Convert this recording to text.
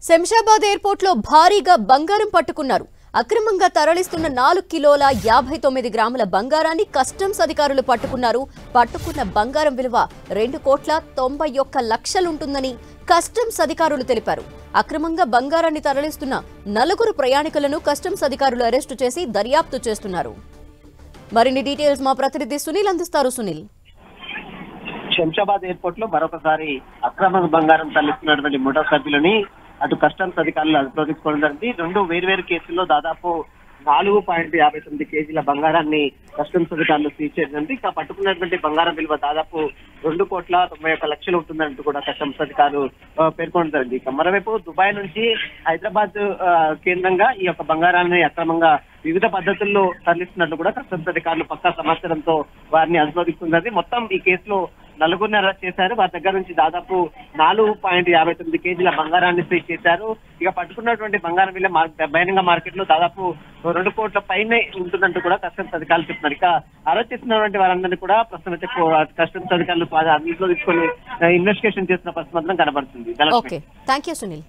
Shamshabad airport లో భారీగా బంగారం పట్టుకున్నారు. అక్రమంగా తరలిస్తున్న 4 కిలోల 59 గ్రాముల బంగారాన్ని కస్టమ్స్ అధికారులు పట్టుకున్నారు. పట్టుకున్న బంగారం విలువ 2,91 లక్షలుంటుందని కస్టమ్స్ అధికారులు తెలిపారు. అక్రమంగా బంగారాన్ని తరలిస్తున్న 4 ప్రయాణికులను కస్టమ్స్ అధికారులు అరెస్టు చేసి దర్యాప్తు చేస్తున్నారు. మరిన్ని డీటెయిల్స్ మా ప్రతినిధి సునీల్ అందిస్తారు. సునీల్, శంషాబాద్ ఎయిర్పోర్ట్ లో మరొకసారి అక్రమ బంగారం తరలిస్తున్నటువంటి ముఠా సభ్యులని అటు కస్టమ్స్ అధికారులు అదుపులోకి తీసుకోవడం జరిగింది. 2 వేర్వేరు కేసుల్లో దాదాపు 4.59 కేజీల బంగారాన్ని కస్టమ్స్ అధికారులు సీజ్ చేసింది. ఇక పట్టుకున్నటువంటి బంగారం విలువ దాదాపు 2,91 లక్షలు ఉంటుందంటూ కూడా కస్టమ్స్ అధికారులు పేర్కొనడం జరిగింది. ఇక మరోవైపు దుబాయ్ నుంచి హైదరాబాద్ కేంద్రంగా ఈ యొక్క బంగారాన్ని అక్రమంగా వివిధ పద్ధతుల్లో తరలిస్తున్నట్లు కూడా కస్టమ్స్ అధికారులు పక్కా సమాచారంతో వారిని అదుపులోకి తీసుకున్నది. మొత్తం ఈ కేసులో 4 అరెస్ట్ చేశారు. వారి దగ్గర నుంచి దాదాపు 4.59 కేజీల బంగారాన్ని సీజ్ చేశారు. ఇక పట్టుకున్నటువంటి బంగారం విలువ బహిరంగ మార్కెట్ లో దాదాపు 2 కోట్ల పైనే ఉంటుందంటూ కూడా కస్టమ్స్ అధికారులు చెప్తున్నారు. ఇక అరెస్ట్ చేస్తున్నటువంటి వారందరినీ కూడా ప్రస్తుతం అయితే కస్టమ్స్ అధికారులు అదుపులో తీసుకొని ఇన్వెస్టిగేషన్ చేస్తున్న పరిస్థితి మాత్రం కనబడుతుంది. Okay, thank you Sunil.